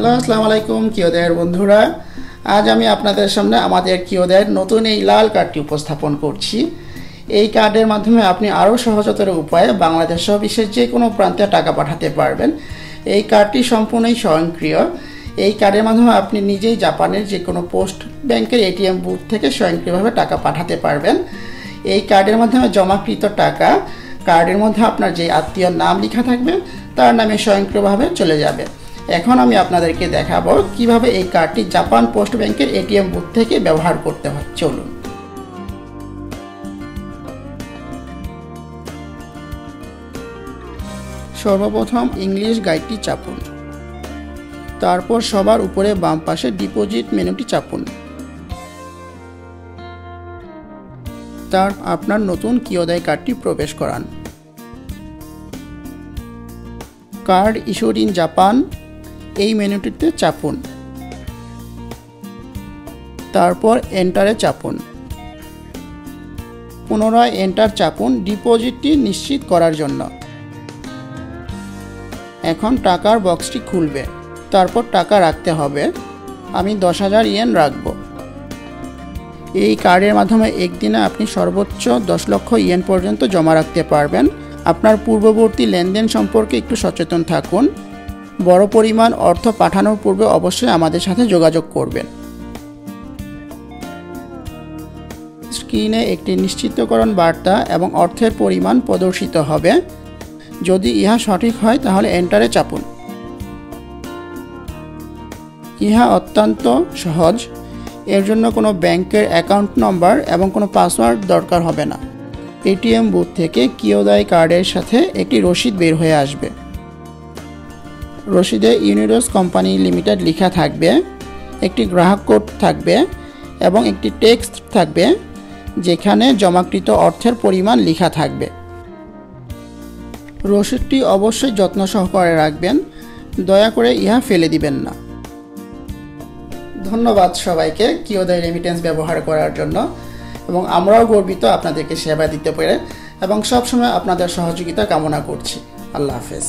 Hello আসসালামু আলাইকুম কিওদের বন্ধুরা। আজ আমি আপনাদের সামনে আমাদের কিওদের নতুন এই লাল কার্ডটি উপস্থাপন করছি। এই কার্ডের মাধ্যমে আপনি আরও সহজতর উপায়ে বাংলাদেশ সহ বিশ্বের যে কোনো প্রান্তে টাকা পাঠাতে পারবেন। এই কার্ডটি সম্পূর্ণই স্বয়ংক্রিয়। এই কার্ডের মাধ্যমে আপনি নিজেই জাপানের যে কোনো পোস্ট ব্যাংকের এটিএম বুথ থেকে স্বয়ংক্রিয়ভাবে টাকা পাঠাতে পারবেন। এই কার্ডের মাধ্যমে জমাকৃত টাকা কার্ডের মধ্যে আপনার যে আত্মীয়র নাম লেখা থাকবে তার নামে স্বয়ংক্রিয়ভাবে চলে যাবে। এখন আমি আপনাদেরকে দেখাবো কিভাবে এই কার্ডটি জাপান পোস্ট ব্যাংকের এটিএম বুথ থেকে ব্যবহার করতে হয়। চলুন। সর্বপ্রথম ইংলিশ গাইডটি চাপুন, তারপর সবার উপরে বাম পাশে ডিপোজিট মেনুটি চাপুন। তার আপনার নতুন কিওদাই কার্ডটি প্রবেশ করান। কার্ড ইস্যুড ইন জাপান এই মেনুটিতে চাপুন, তারপর এন্টারে চাপুন। পুনরায় এন্টার চাপুন ডিপোজিটটি নিশ্চিত করার জন্য। এখন টাকার বক্সটি খুলবে, তারপর টাকা রাখতে হবে। আমি 10,000 ইয়েন রাখব। এই কার্ডের মাধ্যমে একদিনে আপনি সর্বোচ্চ 10 লক্ষ ইয়েন পর্যন্ত জমা রাখতে পারবেন। আপনার পূর্ববর্তী লেনদেন সম্পর্কে একটু সচেতন থাকুন। বড় পরিমাণ অর্থ পাঠানোর পূর্বে অবশ্যই আমাদের সাথে যোগাযোগ করবেন। স্ক্রিনে একটি নিশ্চিতকরণ বার্তা এবং অর্থের পরিমাণ প্রদর্শিত হবে। যদি ইহা সঠিক হয় তাহলে এন্টারে চাপুন। ইহা অত্যন্ত সহজ। এর জন্য কোনো ব্যাংকের অ্যাকাউন্ট নম্বর এবং কোনো পাসওয়ার্ড দরকার হবে না। এটিএম বুথ থেকে কিওদাই কার্ডের সাথে একটি রসিদ বের হয়ে আসবে। রসিদে ইউনিডোস কোম্পানি লিমিটেড লেখা থাকবে, একটি গ্রাহক কোড থাকবে এবং একটি টেক্সট থাকবে যেখানে জমাকৃত অর্থের পরিমাণ লেখা থাকবে। রসিদটি অবশ্যই যত্ন সহকারে রাখবেন, দয়া করে ইহা ফেলে দিবেন না। ধন্যবাদ সবাইকে কিওদাই রেমিটেন্স ব্যবহার করার জন্য, এবং আমরাও গর্বিত আপনাদেরকে সেবা দিতে পেরে এবং সবসময় আপনাদের সহযোগিতা কামনা করছি। আল্লাহ হাফেজ।